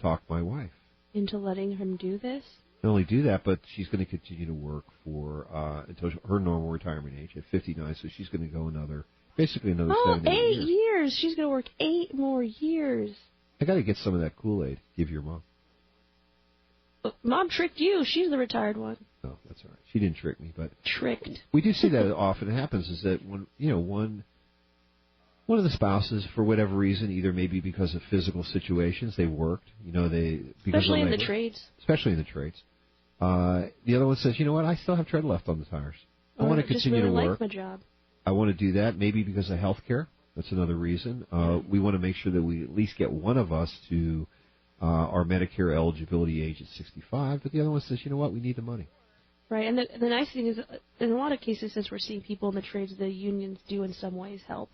talk my wife into letting him do this. Not only do that, but she's going to continue to work for until her normal retirement age at 59. So she's going to go basically another 7 8 years. years. She's going to work 8 more years. I got to get some of that Kool-Aid. Give your mom. Mom tricked you. She's the retired one. No, that's all right. She didn't trick me, but tricked. We do see that often. It happens is that when one of the spouses, for whatever reason, either maybe because of physical situations, they worked, especially in the trades. Especially in the trades. The other one says, you know what, I still have tread left on the tires. I want to continue to work. Like my job. I want to do that, maybe because of health care. That's another reason. We want to make sure that we at least get one of us to our Medicare eligibility age at 65, but the other one says, you know what, we need the money. Right, and the nice thing is, in a lot of cases, since we're seeing people in the trades, the unions do in some ways help.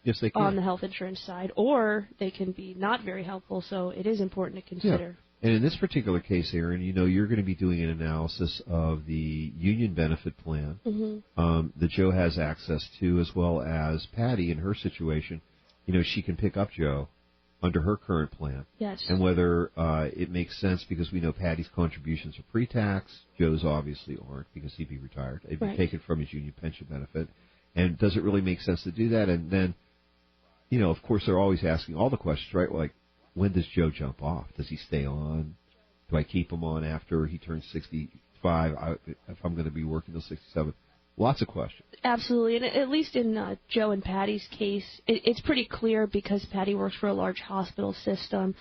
Yes, they can. On the health insurance side, or they can be not very helpful, so it is important to consider. Yeah. And in this particular case, Aaron, you're going to be doing an analysis of the union benefit plan that Joe has access to, as well as Patty in her situation. She can pick up Joe under her current plan. Yes. And whether it makes sense, because we know Patty's contributions are pre-tax, Joe's obviously aren't because he'd be retired. It'd be taken from his union pension benefit. And does it really make sense to do that? And then, of course, they're always asking all the questions, right? Like, when does Joe jump off? Does he stay on? Do I keep him on after he turns 65 if I'm going to be working till 67? Lots of questions. Absolutely. And at least in Joe and Patty's case, it's pretty clear because Patty works for a large hospital system.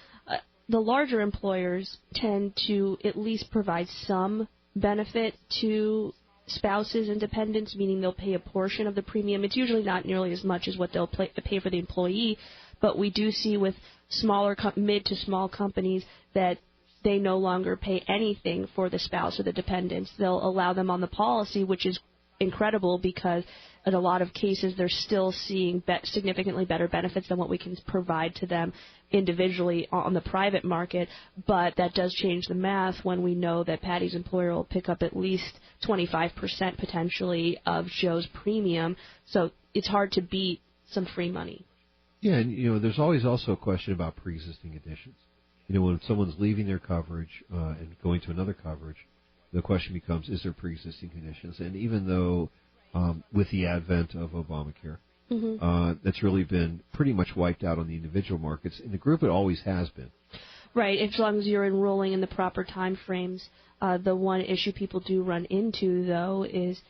The larger employers tend to at least provide some benefit to spouses and dependents, meaning they'll pay a portion of the premium. It's usually not nearly as much as what they'll pay for the employee, but we do see with smaller, mid to small companies that they no longer pay anything for the spouse or the dependents. They'll allow them on the policy, which is incredible because in a lot of cases they're still seeing significantly better benefits than what we can provide to them individually on the private market, but that does change the math when we know that Patty's employer will pick up at least 25% potentially of Joe's premium, so it's hard to beat some free money. Yeah, and there's always also a question about pre-existing conditions. When someone's leaving their coverage and going to another coverage, the question becomes, is there pre-existing conditions? And even though with the advent of Obamacare, that's really been pretty much wiped out on the individual markets. In the group, it always has been. Right, as long as you're enrolling in the proper time frames. The one issue people do run into, though, is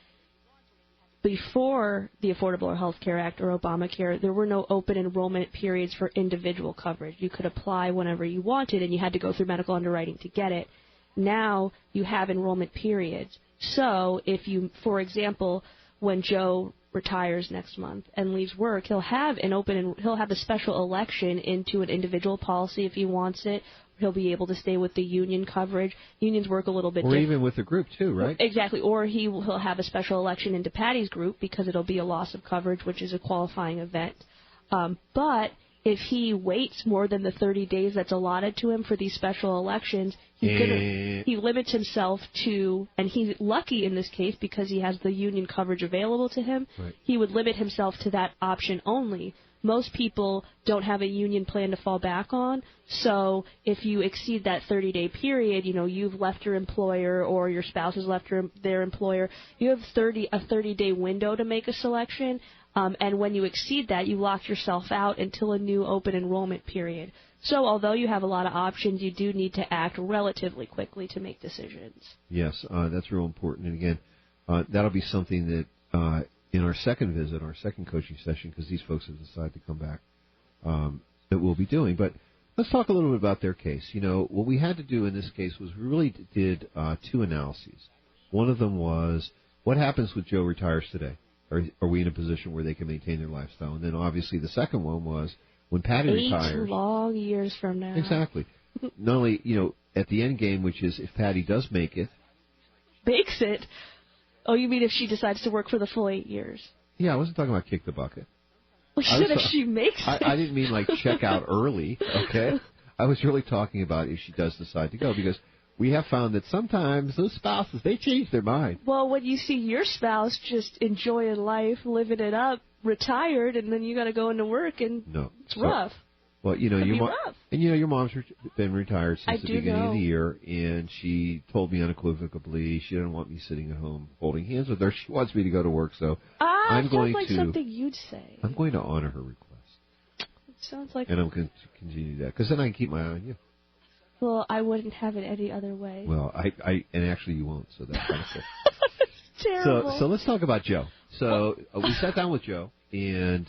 before the Affordable Health Care Act or Obamacare, there were no open enrollment periods for individual coverage. You could apply whenever you wanted, and you had to go through medical underwriting to get it. Now you have enrollment periods. So if you, for example, when Joe retires next month and leaves work, he'll have a special election into an individual policy if he wants it. He'll be able to stay with the union coverage. Unions work a little bit different. Or even with the group, too, right? Exactly. Or he'll have a special election into Patty's group because it'll be a loss of coverage, which is a qualifying event. But if he waits more than the 30 days that's allotted to him for these special elections, he limits himself to, and he's lucky in this case because he has the union coverage available to him, he would limit himself to that option only. Most people don't have a union plan to fall back on, so if you exceed that 30-day period, you've left your employer or your spouse has left their employer, you have a 30-day window to make a selection, and when you exceed that, you lock yourself out until a new open enrollment period. So although you have a lot of options, you do need to act relatively quickly to make decisions. Yes, that's real important. And again, that'll be something that in our second visit, our second coaching session, because these folks have decided to come back, that we'll be doing. But let's talk a little bit about their case. What we had to do in this case was we really did two analyses. One of them was, what happens when Joe retires today? Are we in a position where they can maintain their lifestyle? And then obviously the second one was, when Patty retires... 8 long years from now. Exactly. Not only, at the end game, which is if Patty does make it... Makes it? Oh, you mean if she decides to work for the full 8 years? Yeah, I wasn't talking about kick the bucket. Well, if she makes it. I didn't mean like check out early, okay? I was really talking about if she does decide to go, because we have found that sometimes those spouses, they change their mind. Well, when you see your spouse just enjoying life, living it up, retired, and then you got to go into work, and it's rough. Well, your your mom's been retired since the beginning of the year, and she told me unequivocally she didn't want me sitting at home holding hands with her. She wants me to go to work, so I'm going sounds like something you'd say. I'm going to honor her request. It sounds like. And I'm going to continue that because then I can keep my eye on you. Well, I wouldn't have it any other way. Well, and actually you won't, so that's kind of cool. Terrible. So let's talk about Joe. So we sat down with Joe and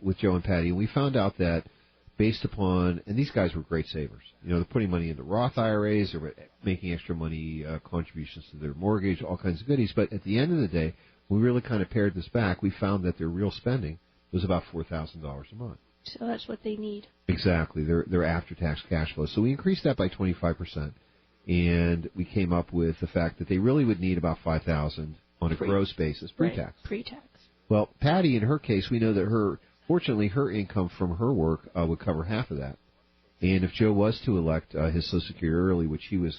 with Joe and Patty, and we found out that based upon, and these guys were great savers. They're putting money into Roth IRAs, they're making extra money contributions to their mortgage, all kinds of goodies. But at the end of the day, we really kind of pared this back. We found that their real spending was about $4,000 a month. So that's what they need. Exactly, their after-tax cash flow. So we increased that by 25%, and we came up with the fact that they really would need about $5,000 on a gross basis, pre-tax. Right. Pre-tax. Well, Patty, in her case, we know that fortunately, her income from her work would cover half of that. And if Joe was to elect his Social Security early, which he was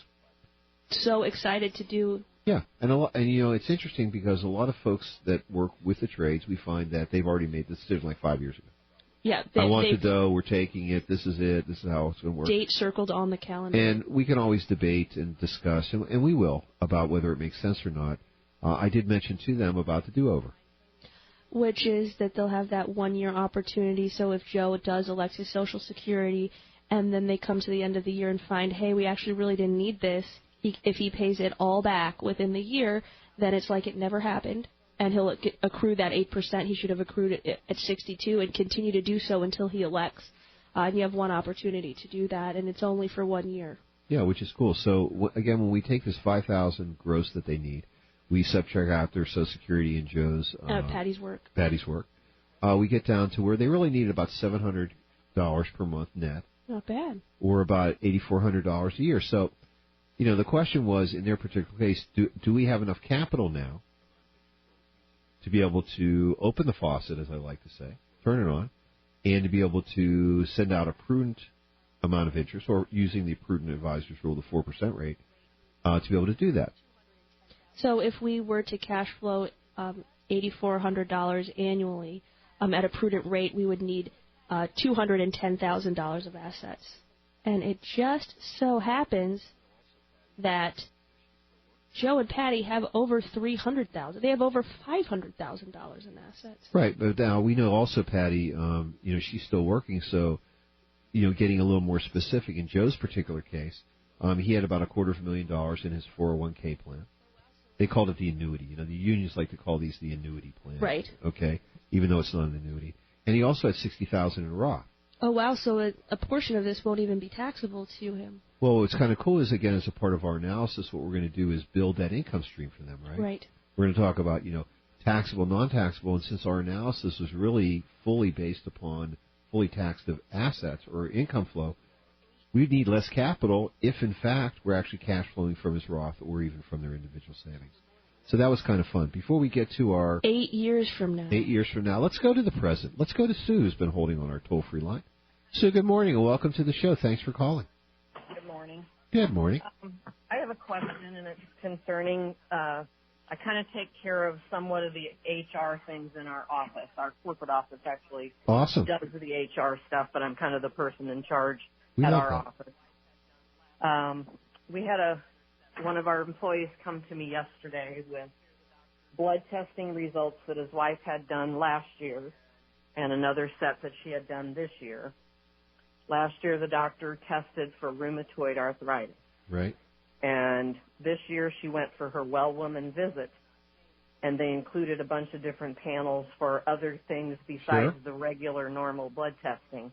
so excited to do. Yeah, and it's interesting because a lot of folks that work with the trades, we find that they've already made the decision like 5 years ago. Yeah, I want the dough. We're taking it. This is it. This is how it's going to work. Date circled on the calendar. And we can always debate and discuss, and we will, about whether it makes sense or not. I did mention to them about the do-over. Which is that they'll have that 1 year opportunity. So if Joe does elect his Social Security and then they come to the end of the year and find, hey, we actually really didn't need this, if he pays it all back within the year, then it's like it never happened. And he'll accrue that 8%. He should have accrued it at 62 and continue to do so until he elects. And you have one opportunity to do that, and it's only for 1 year. Yeah, which is cool. So, again, when we take this $5,000 gross that they need, we subtract out their Social Security and Joe's Patty's work. We get down to where they really need about $700 per month net. Not bad. Or about $8,400 a year. So, the question was, in their particular case, do we have enough capital now to be able to open the faucet, as I like to say, turn it on, and to be able to send out a prudent amount of interest, or using the prudent advisor's rule, the 4% rate, to be able to do that. So if we were to cash flow $8,400 annually at a prudent rate, we would need $210,000 of assets. And it just so happens that Joe and Patty have over $300,000. They have over $500,000 in assets. Right, but now we know also Patty, she's still working, so getting a little more specific in Joe's particular case, he had about $250,000 in his 401k plan. They called it the annuity. The unions like to call these the annuity plan. Right. Okay, even though it's not an annuity. And he also had $60,000 in Roth. Oh, wow, so a portion of this won't even be taxable to him. Well, what's kind of cool is, again, as a part of our analysis, what we're going to do is build that income stream for them, right? Right. We're going to talk about, taxable, non-taxable, and since our analysis was really fully based upon fully taxed assets or income flow, we need less capital if, in fact, we're actually cash flowing from his Roth or even from their individual savings. So that was kind of fun. Before we get to our 8 years from now, let's go to the present. Let's go to Sue, who's been holding on our toll-free line. Sue, good morning, and welcome to the show. Thanks for calling. Good morning. Good morning. I have a question, and it's concerning, I kind of take care of somewhat of the HR things in our office. Our corporate office actually does the HR stuff, but I'm kind of the person in charge at our office. We had one of our employees come to me yesterday with blood testing results that his wife had done last year and another set that she had done this year. Last year, the doctor tested for rheumatoid arthritis. Right. And this year, she went for her well woman visit, and they included a bunch of different panels for other things besides the regular normal blood testing.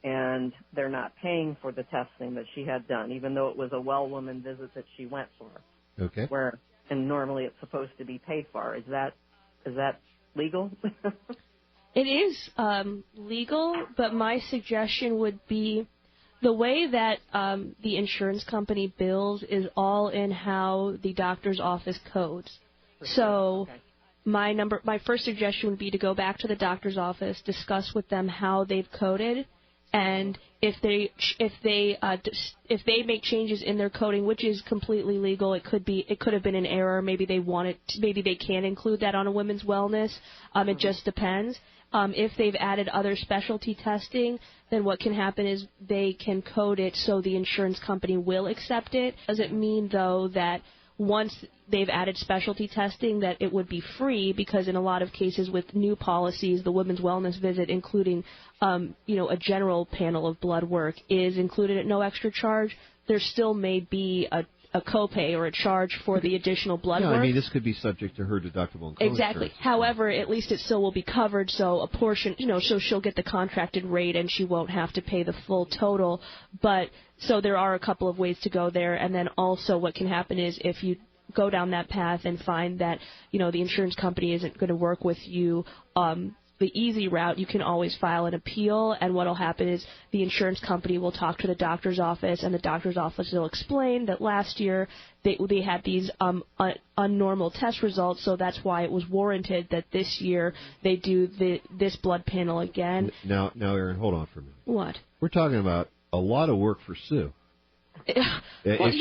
And they're not paying for the testing that she had done, even though it was a well woman visit that she went for. Okay. And normally it's supposed to be paid for. Is that legal? It is legal, but my suggestion would be the way that the insurance company bills is all in how the doctor's office codes. So my first suggestion would be to go back to the doctor's office, discuss with them how they've coded, and if they make changes in their coding, which is completely legal, it could have been an error. Maybe they can include that on a women's wellness. It just depends. If they've added other specialty testing, then what can happen is they can code it so the insurance company will accept it. Does it mean, though, that once they've added specialty testing that it would be free? Because in a lot of cases with new policies, the women's wellness visit, including a general panel of blood work, is included at no extra charge. There still may be a copay or a charge for the additional blood work. I mean, this could be subject to her deductible and co-insurance. Exactly. However, at least it still will be covered, so a portion, so she'll get the contracted rate and she won't have to pay the full total. But so there are a couple of ways to go there. And then also what can happen is if you go down that path and find that, the insurance company isn't going to work with you, the easy route, you can always file an appeal, and what will happen is the insurance company will talk to the doctor's office, and the doctor's office will explain that last year they had these unnormal test results, so that's why it was warranted that this year they do this blood panel again. Now, Erin, hold on for a minute. What? We're talking about a lot of work for Sue. Well,